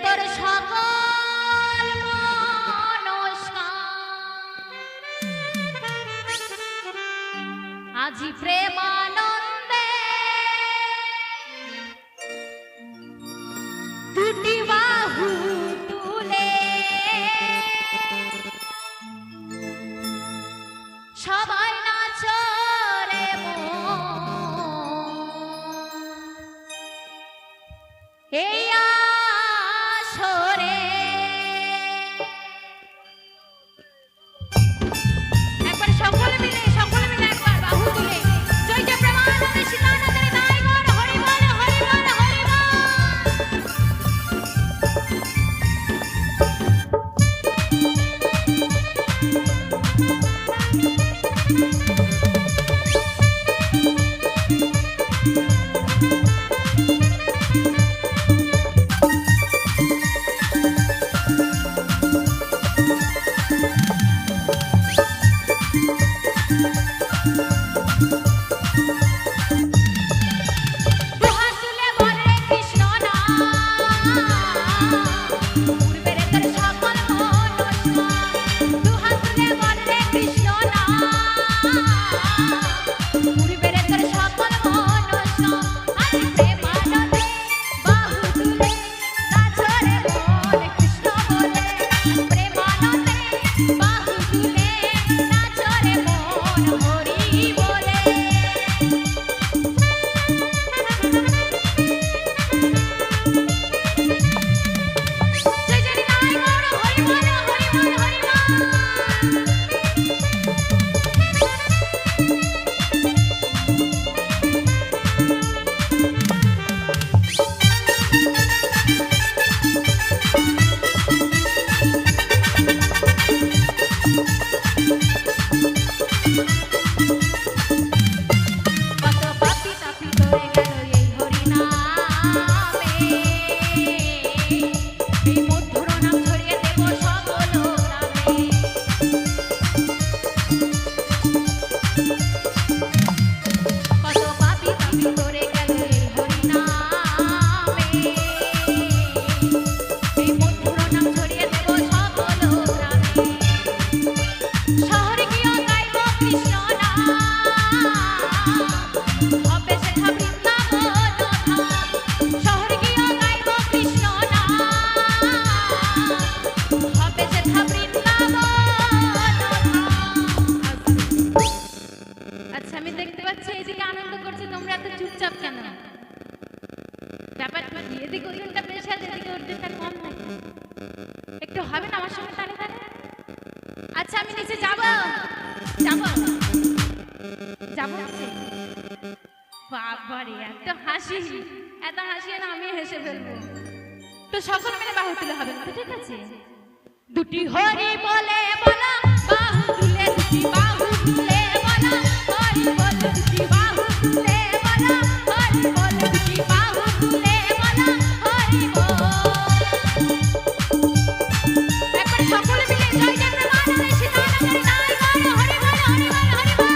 তোর সকল মনস্কামনা আজি প্রেমানন্দে দুটি বাহু তুলে সবাই নাচো রে এই আসরে একবার সকলে মিলে একবার বাহু তুলে জয় জয় প্রেমানন্দে সীতানন্দের গাই গণ হরি বল হরি বল হরি বল। একটু হবে না আমার সঙ্গে তালে তালে? আচ্ছা আমি নিচে যাব যাব যাব বাবারে এত হাসি না আমি হেসে ফেলবো। তো সকল মিলে বাহু তুলে হবে না, ঠিক আছে? দুটি হরি বলে বলা বাহু তুলে দুটি বাহু তুলে বলা হরি বলে দুটি বাহু তুলে বলা হরি বলে দুটি বাহু তুলে বলা হরি বল। একবার সকলে মিলে জয় জয় প্রেমানন্দে সীতানন্দের গাই গণ হরি বল হরি বল হরি বল।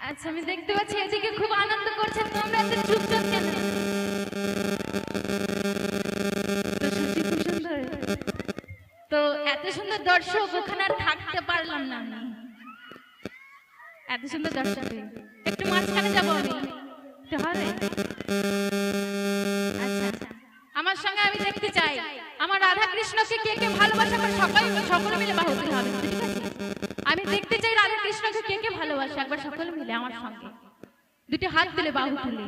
আচ্ছা আমি দেখতে পাচ্ছি এদিকে খুব আনন্দ করছেন, তোমরা এত চুপচাপ কেন? তো সত্যি খুব সুন্দর এত সুন্দর দর্শক ওখানে আর থাকতে পারলাম না আমি। এত সুন্দর দর্শক একটু মাঝখানে যাবো আমি, একটু হবে? আচ্ছা আমার সঙ্গে আমি দেখতে চাই আমার রাধা কৃষ্ণকে কে কে ভালোবাসে, আমার সকলে মিলে বাহু তুলে হবে, ঠিক আছে? আমি দেখতে চাই রাধা কৃষ্ণকে কে কে ভালোবাসে, একবার সকলে মিলে আমার সঙ্গে দুটি হাত তুলে বাহু তুলে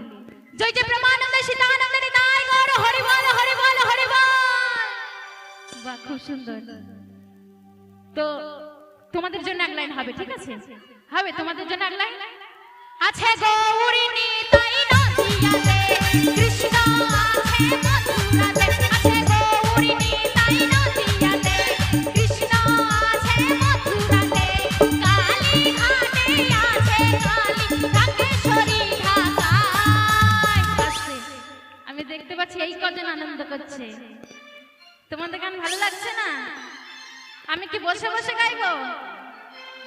জয় জয় প্রেমানন্দে সীতানন্দে নিতাই গৌর হরি বল হরি বল হরি বল। বাহ খুব সুন্দর। তো তোমাদের জন্য এক লাইন হবে, ঠিক আছে? হবে তোমাদের জন্য এক লাইন আছে। গৌরী নিতাই নদিয়াতে কৃষ্ণ আছে মথুরাতে, আছে গৌরী নিতাই নদিয়াতে কৃষ্ণ আছে মথুরাতে, কালী ঘাটে আছে কালী ঢাকেশ্বরী ঢাকায়। আমি দেখতে পাচ্ছি এই কজন আনন্দ করছে। তোমাদের গান ভালো লাগছে না? আমি কি বসে বসে গাইবো?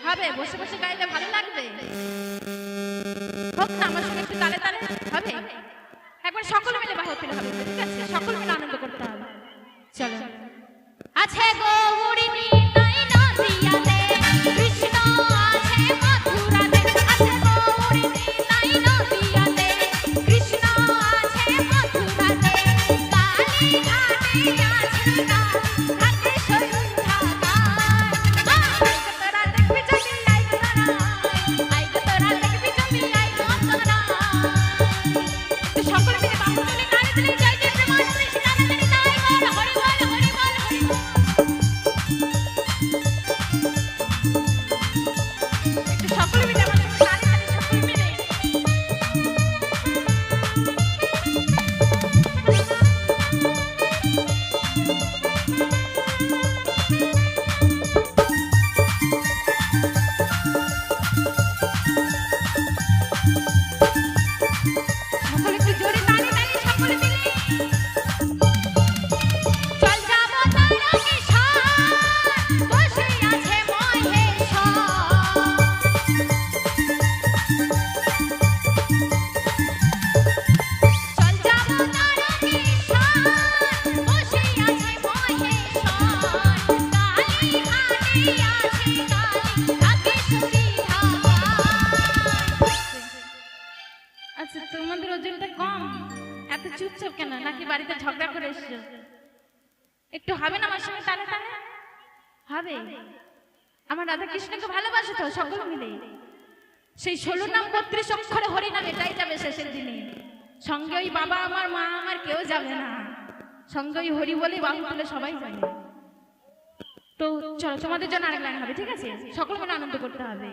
হবে, বসে বসে গাইলে ভালো লাগবে। হোক না আমার সঙ্গে একটু তালে তালে হবে? একবার সকলে মিলে বাহু তুলে হবে, ঠিক আছে? সকলে মিলে আনন্দ করতে হবে। চলো। আছে গৌরী নিতাই নদিয়াতে কৃষ্ণ আছে মথুরাতে, আছে গৌরী নিতাই নদিয়াতে কৃষ্ণ আছে মথুরাতে, কালী ঘাটে আছে ঢাকেশ্বরী ঢাকায়। তোরা দেখবি যদি আই তোরা দেখবি যদি আই তোরা। তো সকলে মিলে বাহু তুলে গানে তুলে জয় জয় প্রেমানন্দে সীতানন্দে নিতাই গৌর হরি বল হরি বল হরি বল। একটু সকলে মিলে আমার সঙ্গে তালে তালে সকলে মিলে সকলে একটু জোরে তালে তালে সকলে মিলে চল যাবো তারকেশ্বর বসে আছে মহেশ্বর। চল যাবো তারকেশ্বর বসে আছে মহেশ্বর, কালী ঘাটে আছে কালী ঢাকেশ্বরী ঢাকায়। আচ্ছা তোমাদের ওজনটা কম, এত চুপচাপ কেন? নাকি বাড়িতে ঝগড়া করে এসছো? একটু হবে না আমার সঙ্গে তালে তালে? হবে? আমার রাধা কৃষ্ণকে ভালোবাসো তো সকলে মিলে? সেই 16 নাম 32 অক্ষরে হরি নাম, এটাই যাবে শেষের দিনে। সঙ্গে ওই বাবা আমার মা আমার কেউ যাবে না, সঙ্গে ওই হরি বলে বাহু তুলে সবাই যাবে। তো চলো তোমাদের জন্য আরেক লাইন হবে, ঠিক আছে? সকলে মিলে আনন্দ করতে হবে।